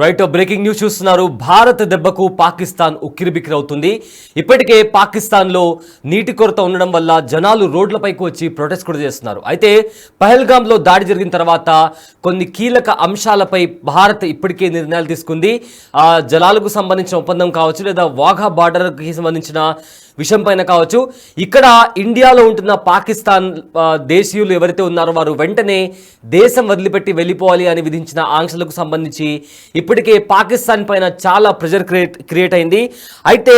Right, breaking news చూస్తున్నారు. భారత్ దెబ్బకు పాకిస్తాన్ ఉక్కిరిబిక్కిరవుతుంది. ఇప్పటికే పాకిస్తాన్లో నీటి కొరత ఉండడం వల్ల జనాలు రోడ్లపైకి వచ్చి ప్రొటెస్ట్ కూడా చేస్తున్నారు. అయితే పహల్గామ్లో దాడి జరిగిన తర్వాత కొన్ని కీలక అంశాలపై భారత్ ఇప్పటికే నిర్ణయాలు తీసుకుంది. జలాలకు సంబంధించిన ఒప్పందం కావచ్చు, లేదా వాఘా బార్డర్కి సంబంధించిన విషయం పైన కావచ్చు. ఇక్కడ ఇండియాలో ఉంటున్న పాకిస్తాన్ దేశీయులు ఎవరైతే ఉన్నారో వారు వెంటనే దేశం వదిలిపెట్టి వెళ్ళిపోవాలి అని విధించిన ఆంక్షలకు సంబంధించి ఇప్పటికే పాకిస్తాన్ పైన చాలా ప్రెషర్ క్రియేట్ అయింది. అయితే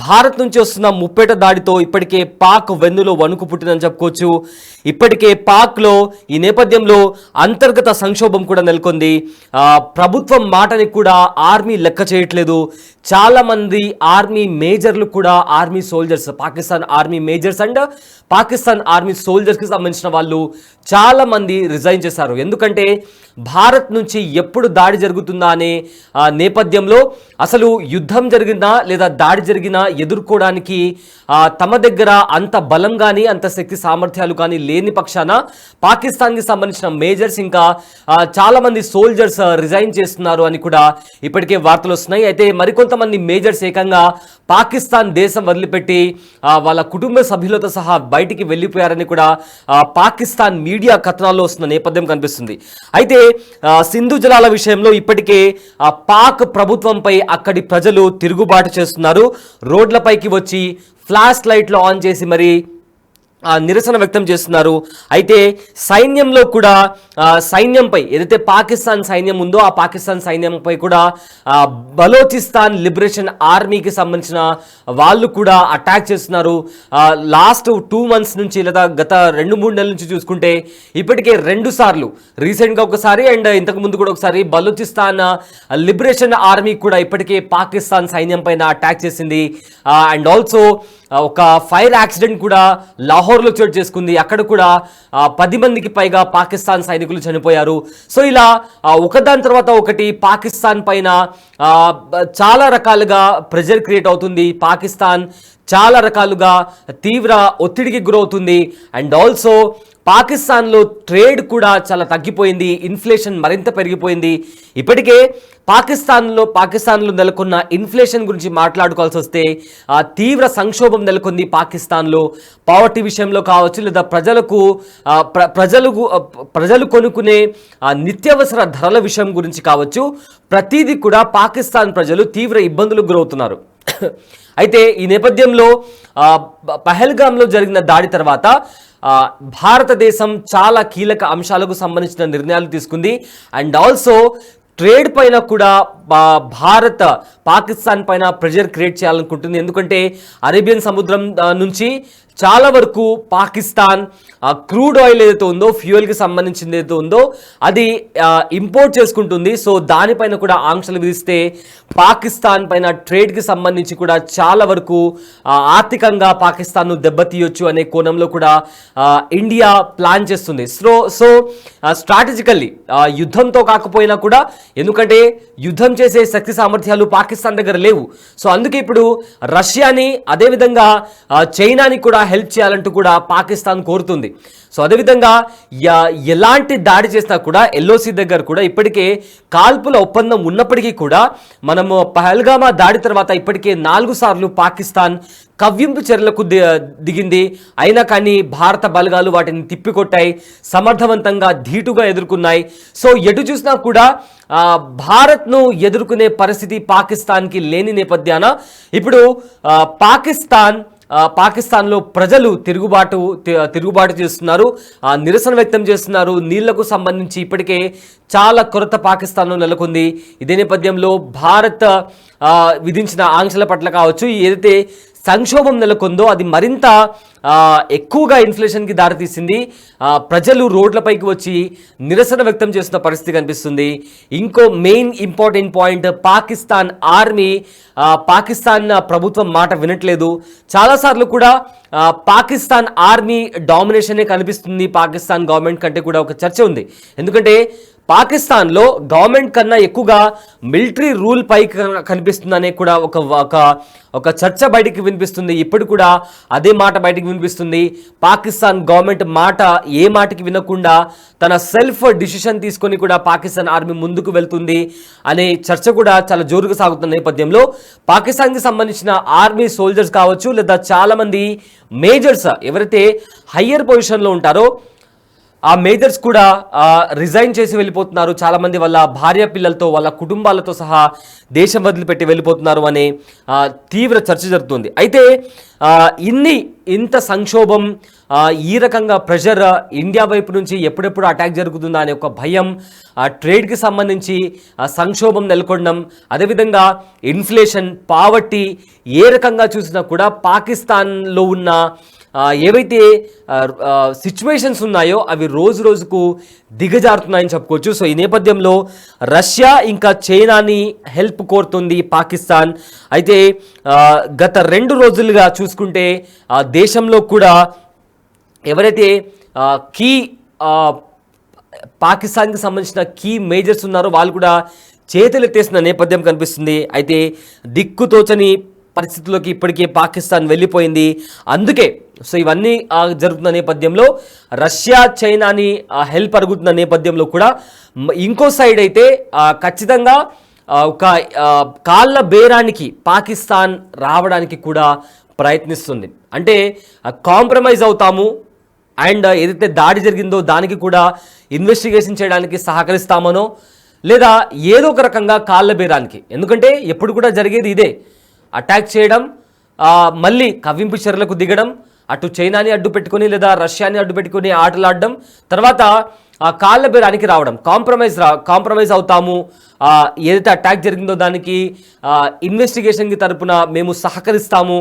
భారత్ నుంచి వస్తున్న ముప్పేట దాడితో ఇప్పటికే పాక్ వెన్నులో వణుకు పుట్టిందని చెప్పుకోవచ్చు. ఇప్పటికే పాక్లో ఈ నేపథ్యంలో అంతర్గత సంక్షోభం కూడా నెలకొంది. ప్రభుత్వం మాటని కూడా ఆర్మీ లెక్క చేయట్లేదు. చాలా మంది ఆర్మీ మేజర్లు కూడా, army soldiers, Pakistan army majors and Pakistan army సోల్జర్స్కి సంబంధించిన వాళ్ళు చాలా మంది రిజైన్ చేశారు. ఎందుకంటే భారత్ నుంచి ఎప్పుడు దాడి జరుగుతుందా అనే నేపథ్యంలో అసలు యుద్ధం జరిగినా లేదా దాడి జరిగినా ఎదుర్కోవడానికి తమ దగ్గర అంత బలం కానీ అంత శక్తి సామర్థ్యాలు కానీ లేని పక్షాన పాకిస్తాన్కి సంబంధించిన మేజర్స్ ఇంకా చాలామంది సోల్జర్స్ రిజైన్ చేస్తున్నారు అని కూడా ఇప్పటికే వార్తలు వస్తున్నాయి. అయితే మరికొంతమంది మేజర్స్ ఏకంగా పాకిస్తాన్ దేశం వదిలిపెట్టి వాళ్ళ కుటుంబ సభ్యులతో సహా బయటికి వెళ్ళిపోయారని కూడా పాకిస్తాన్ మీడియా కథనాల్లో వస్తున్న నేపథ్యం కనిపిస్తుంది. అయితే సింధు జలాల విషయంలో ఇప్పటికే పాక్ ప్రభుత్వంపై అక్కడి ప్రజలు తిరుగుబాటు చేస్తున్నారు. రోడ్లపైకి వచ్చి ఫ్లాష్ లైట్లు ఆన్ చేసి మరి నిరసన వ్యక్తం చేస్తున్నారు. అయితే సైన్యంలో కూడా సైన్యంపై ఏదైతే పాకిస్తాన్ సైన్యం ఉందో ఆ పాకిస్తాన్ సైన్యంపై కూడా బలోచిస్తాన్ లిబరేషన్ ఆర్మీకి సంబంధించిన వాళ్ళు కూడా అటాక్ చేస్తున్నారు. లాస్ట్ 2 months నుంచి లేదా గత 2-3 నెలల నుంచి చూసుకుంటే ఇప్పటికే 2 సార్లు, రీసెంట్గా ఒకసారి అండ్ ఇంతకు ముందు కూడా ఒకసారి బలోచిస్తాన్ లిబరేషన్ ఆర్మీ కూడా ఇప్పటికే పాకిస్తాన్ సైన్యం పైన అటాక్ చేసింది. అండ్ ఆల్సో ఒక ఫైర్ యాక్సిడెంట్ కూడా లాహోర్లో చోటు చేసుకుంది. అక్కడ కూడా 10 మందికి పైగా పాకిస్తాన్ సైనికులు చనిపోయారు. సో ఇలా ఒకదాని తర్వాత ఒకటి పాకిస్తాన్ పైన చాలా రకాలుగా ప్రెషర్ క్రియేట్ అవుతుంది. పాకిస్తాన్ చాలా రకాలుగా తీవ్ర ఒత్తిడికి గురవుతుంది. అండ్ ఆల్సో పాకిస్తాన్లో ట్రేడ్ కూడా చాలా తగ్గిపోయింది. ఇన్ఫ్లేషన్ మరింత పెరిగిపోయింది. ఇప్పటికే పాకిస్తాన్లో నెలకొన్న ఇన్ఫ్లేషన్ గురించి మాట్లాడుకోవాల్సి వస్తే తీవ్ర సంక్షోభం నెలకొంది పాకిస్తాన్లో. పావర్టీ విషయంలో కావచ్చు, లేదా ప్రజలు కొనుక్కునే నిత్యావసర ధరల విషయం గురించి కావచ్చు, ప్రతిదీ కూడా పాకిస్తాన్ ప్రజలు తీవ్ర ఇబ్బందులకు గురవుతున్నారు. అయితే ఈ నేపథ్యంలో పహల్గామ్లో జరిగిన దాడి తర్వాత భారతదేశం చాలా కీలక అంశాలకు సంబంధించిన నిర్ణయాలు తీసుకుంది. అండ్ ఆల్సో ట్రేడ్ పైన కూడా భారత్ పాకిస్తాన్ పైన ప్రెషర్ క్రియేట్ చేయాలనుకుంటుంది. ఎందుకంటే అరేబియన్ సముద్రం నుంచి చాలా వరకు పాకిస్తాన్ క్రూడ్ ఆయిల్ ఏదైతే ఉందో, ఫ్యూయల్కి సంబంధించింది ఏదైతే ఉందో అది ఇంపోర్ట్ చేసుకుంటుంది. సో దానిపైన కూడా ఆంక్షలు విధిస్తే పాకిస్తాన్ పైన ట్రేడ్కి సంబంధించి కూడా చాలా వరకు ఆర్థికంగా పాకిస్తాన్ను దెబ్బతీయొచ్చు అనే కోణంలో కూడా ఇండియా ప్లాన్ చేస్తుంది. సో స్ట్రాటజికల్లీ యుద్ధంతో కాకపోయినా కూడా, ఎందుకంటే యుద్ధం చేసే శక్తి సామర్థ్యాలు పాకిస్తాన్ దగ్గర లేవు. సో అందుకే ఇప్పుడు రష్యాని అదేవిధంగా చైనాని కూడా హెల్ప్ చేయాలంటూ కూడా పాకిస్తాన్ కోరుతుంది. సో అదేవిధంగా ఎలాంటి దాడి చేసినా కూడా ఎల్ఓసి దగ్గర కూడా ఇప్పటికే కాల్పుల ఒప్పందం ఉన్నప్పటికీ కూడా మనము పహల్గామా దాడి తర్వాత ఇప్పటికే 4 సార్లు పాకిస్తాన్ కవ్వింపు చర్యలకు దిగింది. అయినా కానీ భారత బలగాలు వాటిని తిప్పికొట్టాయి, సమర్థవంతంగా ధీటుగా ఎదుర్కొన్నాయి. సో ఎటు చూసినా కూడా భారత్ను ఎదుర్కొనే పరిస్థితి పాకిస్తాన్కి లేని నేపథ్యాన ఇప్పుడు పాకిస్తాన్లో ప్రజలు తిరుగుబాటు చేస్తున్నారు, నిరసన వ్యక్తం చేస్తున్నారు. నీళ్లకు సంబంధించి ఇప్పటికే చాలా కొరత పాకిస్తాన్లో నెలకొంది. ఇదే నేపథ్యంలో భారత్ విధించిన ఆంక్షల పట్ల కావచ్చు, ఏదైతే సంక్షోభం నెలకొందో అది మరింత ఎక్కువగా ఇన్ఫ్లేషన్కి దారితీసింది. ప్రజలు రోడ్లపైకి వచ్చి నిరసన వ్యక్తం చేస్తున్న పరిస్థితి కనిపిస్తుంది. ఇంకో main important point, Pakistan army Pakistan ప్రభుత్వం మాట వినట్లేదు. చాలాసార్లు కూడా పాకిస్తాన్ ఆర్మీ డామినేషనే కనిపిస్తుంది పాకిస్తాన్ గవర్నమెంట్ కంటే కూడా ఒక చర్చ ఉంది. ఎందుకంటే పాకిస్తాన్లో గవర్నమెంట్ కన్నా ఎక్కువగా మిలిటరీ రూల్ పై కనిపిస్తుందనే కూడా ఒక చర్చ బయటికి వినిపిస్తుంది. ఇప్పుడు కూడా అదే మాట బయటికి వినిపిస్తుంది. పాకిస్తాన్ గవర్నమెంట్ మాట ఏ మాటకి వినకుండా తన సెల్ఫ్ డిసిషన్ తీసుకొని కూడా పాకిస్తాన్ ఆర్మీ ముందుకు వెళ్తుంది అనే చర్చ కూడా చాలా జోరుగా సాగుతున్న నేపథ్యంలో పాకిస్తాన్కి సంబంధించిన ఆర్మీ సోల్జర్స్ కావచ్చు, లేదా చాలామంది మేజర్స్ ఎవరైతే హయ్యర్ పొజిషన్లో ఉంటారో ఆ మేజర్స్ కూడా రిజైన్ చేసి వెళ్ళిపోతున్నారు. చాలామంది వాళ్ళ భార్య పిల్లలతో, వాళ్ళ కుటుంబాలతో సహా దేశం వదిలిపెట్టి వెళ్ళిపోతున్నారు అనే తీవ్ర చర్చ జరుగుతుంది. అయితే ఇంత సంక్షోభం, ఈ రకంగా ప్రెషర్ ఇండియా వైపు నుంచి ఎప్పుడెప్పుడు అటాక్ జరుగుతుందా అనే ఒక భయం, ట్రేడ్కి సంబంధించి సంక్షోభం నెలకొనడం, అదేవిధంగా ఇన్ఫ్లేషన్, పావర్టీ ఏ రకంగా చూసినా కూడా పాకిస్తాన్లో ఉన్న ఏవైతే సిచ్యువేషన్స్ ఉన్నాయో అవి రోజు రోజుకు దిగజారుతున్నాయని చెప్పుకోవచ్చు. సో ఈ నేపథ్యంలో రష్యా ఇంకా చైనాని హెల్ప్ కోరుతుంది పాకిస్తాన్. అయితే గత 2 రోజులుగా చూసుకుంటే దేశంలో కూడా ఎవరైతే పాకిస్తాన్కి సంబంధించిన కీ మేజర్స్ ఉన్నారో వాళ్ళు కూడా చేతులెత్తేసిన నేపథ్యం కనిపిస్తుంది. అయితే దిక్కుతోచని పరిస్థితుల్లోకి ఇప్పటికే పాకిస్తాన్ వెళ్ళిపోయింది. అందుకే సో ఇవన్నీ జరుగుతున్న నేపథ్యంలో రష్యా చైనాని హెల్ప్ అడుగుతున్న నేపథ్యంలో కూడా ఇంకో సైడ్ అయితే ఖచ్చితంగా ఒక కాళ్ళ బేరానికి పాకిస్తాన్ రావడానికి కూడా ప్రయత్నిస్తుంది. అంటే కాంప్రమైజ్ అవుతాము అండ్ ఏదైతే దాడి జరిగిందో దానికి కూడా ఇన్వెస్టిగేషన్ చేయడానికి సహకరిస్తామనో, లేదా ఏదో ఒక రకంగా కాళ్ళ బేరానికి, ఎందుకంటే ఎప్పుడు కూడా జరిగేది ఇదే, అటాక్ చేయడం, మళ్ళీ కవ్వింపు చర్యలకు దిగడం, అటు చైనాని అడ్డు పెట్టుకొని లేదా రష్యాని అడ్డు పెట్టుకొని ఆటలాడడం, తర్వాత కాళ్ళ బేరానికి రావడం, కాంప్రమైజ్ అవుతాము, ఏదైతే అటాక్ జరిగిందో దానికి ఇన్వెస్టిగేషన్కి తరపున మేము సహకరిస్తాము,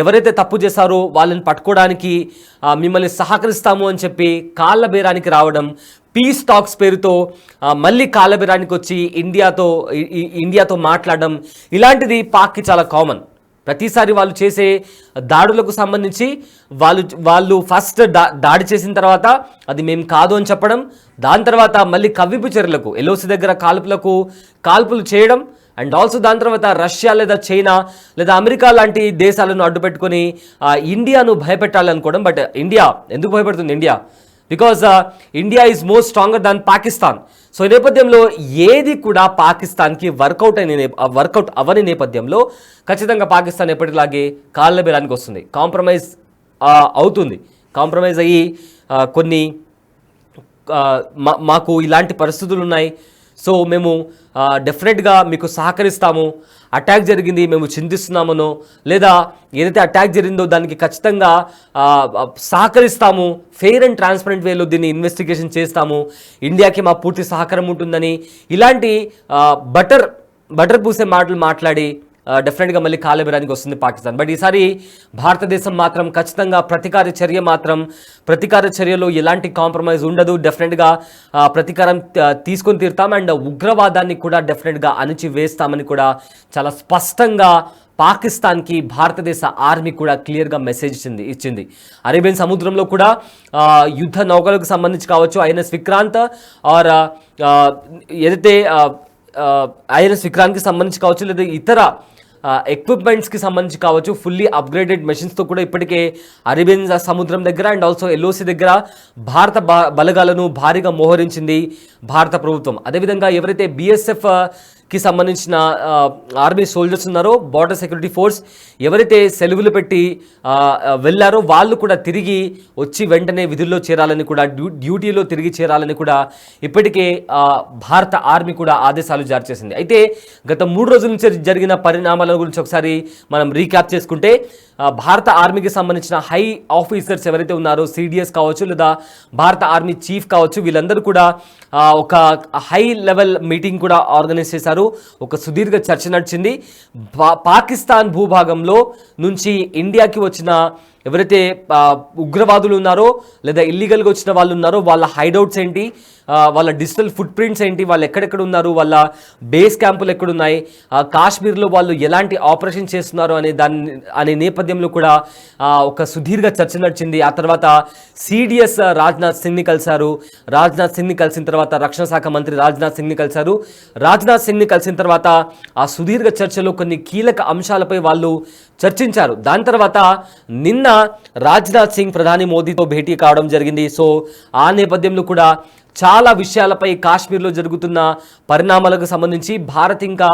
ఎవరైతే తప్పు చేశారో వాళ్ళని పట్టుకోవడానికి మిమ్మల్ని సహకరిస్తాము అని చెప్పి కాళ్ళ బేరానికి రావడం, పీస్ టాక్స్ పేరుతో మళ్ళీ కాళ్ళ బేరానికి వచ్చి ఇండియాతో మాట్లాడడం, ఇలాంటిది పాక్కి చాలా కామన్. ప్రతిసారి వాళ్ళు చేసే దాడులకు సంబంధించి వాళ్ళు ఫస్ట్ దాడి చేసిన తర్వాత అది మేము కాదు అని చెప్పడం, దాని తర్వాత మళ్ళీ కవ్వింపు చర్యలకు ఎల్ఓసి దగ్గర కాల్పులు చేయడం, అండ్ ఆల్సో దాని తర్వాత రష్యా లేదా చైనా లేదా అమెరికా లాంటి దేశాలను అడ్డుపెట్టుకొని ఇండియాను భయపెట్టాలనుకోవడం. బట్ ఇండియా ఎందుకు భయపడుతుంది? Because India is more stronger than Pakistan. So ఈ నేపథ్యంలో ఏది కూడా పాకిస్తాన్కి వర్కౌట్ అవ్వని నేపథ్యంలో ఖచ్చితంగా పాకిస్తాన్ ఎప్పటిలాగే కాళ్ళ బేరానికి వస్తుంది, కాంప్రమైజ్ అవుతుంది. కాంప్రమైజ్ అయ్యి కొన్ని మాకు ఇలాంటి పరిస్థితులు ఉన్నాయి, సో మేము డెఫినెట్గా మీకు సహకరిస్తాము, అటాక్ జరిగింది మేము చింతిస్తున్నామనో, లేదా ఏదైతే అటాక్ జరిగిందో దానికి ఖచ్చితంగా సహకరిస్తాము, ఫెయిర్ అండ్ ట్రాన్స్పరెంట్ వేలో దీన్ని ఇన్వెస్టిగేషన్ చేస్తాము, ఇండియాకి మా పూర్తి సహకారం ఉంటుందని ఇలాంటి బటర్ పూసే మాటలు మాట్లాడి డెఫినెట్గా మళ్ళీ కాలబేరానికి వస్తుంది పాకిస్తాన్. బట్ ఈసారి భారతదేశం మాత్రం ఖచ్చితంగా ప్రతీకార చర్యలో ఎలాంటి కాంప్రమైజ్ ఉండదు, డెఫినెట్గా ప్రతీకారం తీసుకొని తీరుతాం అండ్ ఉగ్రవాదాన్ని కూడా డెఫినెట్గా అణిచివేస్తామని కూడా చాలా స్పష్టంగా పాకిస్తాన్కి భారతదేశ ఆర్మీ కూడా క్లియర్గా మెసేజ్ ఇచ్చింది. అరేబియన్ సముద్రంలో కూడా యుద్ధ నౌకలకు సంబంధించి కావచ్చు, ఐఎన్ఎస్ విక్రాంత్ ఆర్ ఏదైతే ఐఎన్ఎస్ విక్రాంత్కి సంబంధించి కావచ్చు, లేదా ఇతర ఎక్విప్మెంట్స్కి సంబంధించి కావచ్చు, ఫుల్లీ అప్గ్రేడెడ్ మెషిన్స్తో కూడా ఇప్పటికే అరేబియన్ సముద్రం దగ్గర అండ్ ఆల్సో ఎల్ఓసి దగ్గర భారత బలగాలను భారీగా మోహరించింది భారత ప్రభుత్వం. అదేవిధంగా ఎవరైతే BSFకి సంబంధించిన ఆర్మీ సోల్జర్స్ ఉన్నారో, బార్డర్ సెక్యూరిటీ ఫోర్స్ ఎవరైతే సెలవులు పెట్టి వెళ్ళారో వాళ్ళు కూడా తిరిగి వచ్చి వెంటనే విధుల్లో చేరాలని కూడా, డ్యూటీలో తిరిగి చేరాలని కూడా ఇప్పటికే భారత ఆర్మీ కూడా ఆదేశాలు జారీ చేసింది. అయితే గత 3 రోజుల నుంచి జరిగిన పరిణామాల గురించి ఒకసారి మనం రీక్యాప్ చేసుకుంటే, భారత ఆర్మీకి సంబంధించిన హై ఆఫీసర్స్ ఎవరైతే ఉన్నారో, CDS కావచ్చు లేదా భారత ఆర్మీ చీఫ్ కావచ్చు, వీళ్ళందరూ కూడా ఒక హై లెవెల్ మీటింగ్ కూడా ఆర్గనైజ్ చేశారు. ఒక సుదీర్ఘ చర్చ నడిచింది. పాకిస్తాన్ భూభాగంలో నుంచి ఇండియాకి వచ్చిన ఎవరైతే ఉగ్రవాదులు ఉన్నారో లేదా ఇల్లీగల్గా వచ్చిన వాళ్ళు ఉన్నారో వాళ్ళ హైడౌట్స్ ఏంటి, వాళ్ళ డిజిటల్ ఫుట్ ప్రింట్స్ ఏంటి, వాళ్ళు ఎక్కడెక్కడ ఉన్నారు, వాళ్ళ బేస్ క్యాంపులు ఎక్కడున్నాయి, కాశ్మీర్లో వాళ్ళు ఎలాంటి ఆపరేషన్ చేస్తున్నారు అనే నేపథ్యంలో కూడా ఒక సుదీర్ఘ చర్చ నడిచింది. ఆ తర్వాత సిడిఎస్ రాజ్నాథ్ సింగ్ని కలిశారు. రాజ్నాథ్ సింగ్ని కలిసిన తర్వాత రక్షణ శాఖ మంత్రి రాజ్నాథ్ సింగ్ని కలిశారు. రాజ్నాథ్ సింగ్ని కలిసిన తర్వాత ఆ సుదీర్ఘ చర్చలో కొన్ని కీలక అంశాలపై వాళ్ళు చర్చించారు. దాని తర్వాత నిన్న రాజ్నాథ్ సింగ్ ప్రధాని మోదీతో భేటీ కావడం జరిగింది. సో ఆ నేపథ్యంలో కూడా చాలా విషయాలపై కాశ్మీర్లో జరుగుతున్న పరిణామాలకు సంబంధించి, భారత్ ఇంకా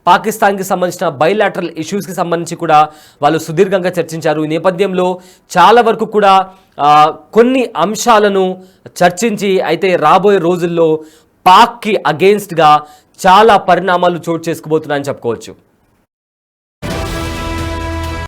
పాకిస్తాన్కి సంబంధించిన బైలాటరల్ ఇష్యూస్కి సంబంధించి కూడా వాళ్ళు సుదీర్ఘంగా చర్చించారు. ఈ నేపథ్యంలో చాలా వరకు కూడా కొన్ని అంశాలను చర్చించి అయితే రాబోయే రోజుల్లో పాక్కి అగెయిన్స్ట్గా చాలా పరిణామాలు చోటు చేసుకోబోతున్నాయని చెప్పుకోవచ్చు.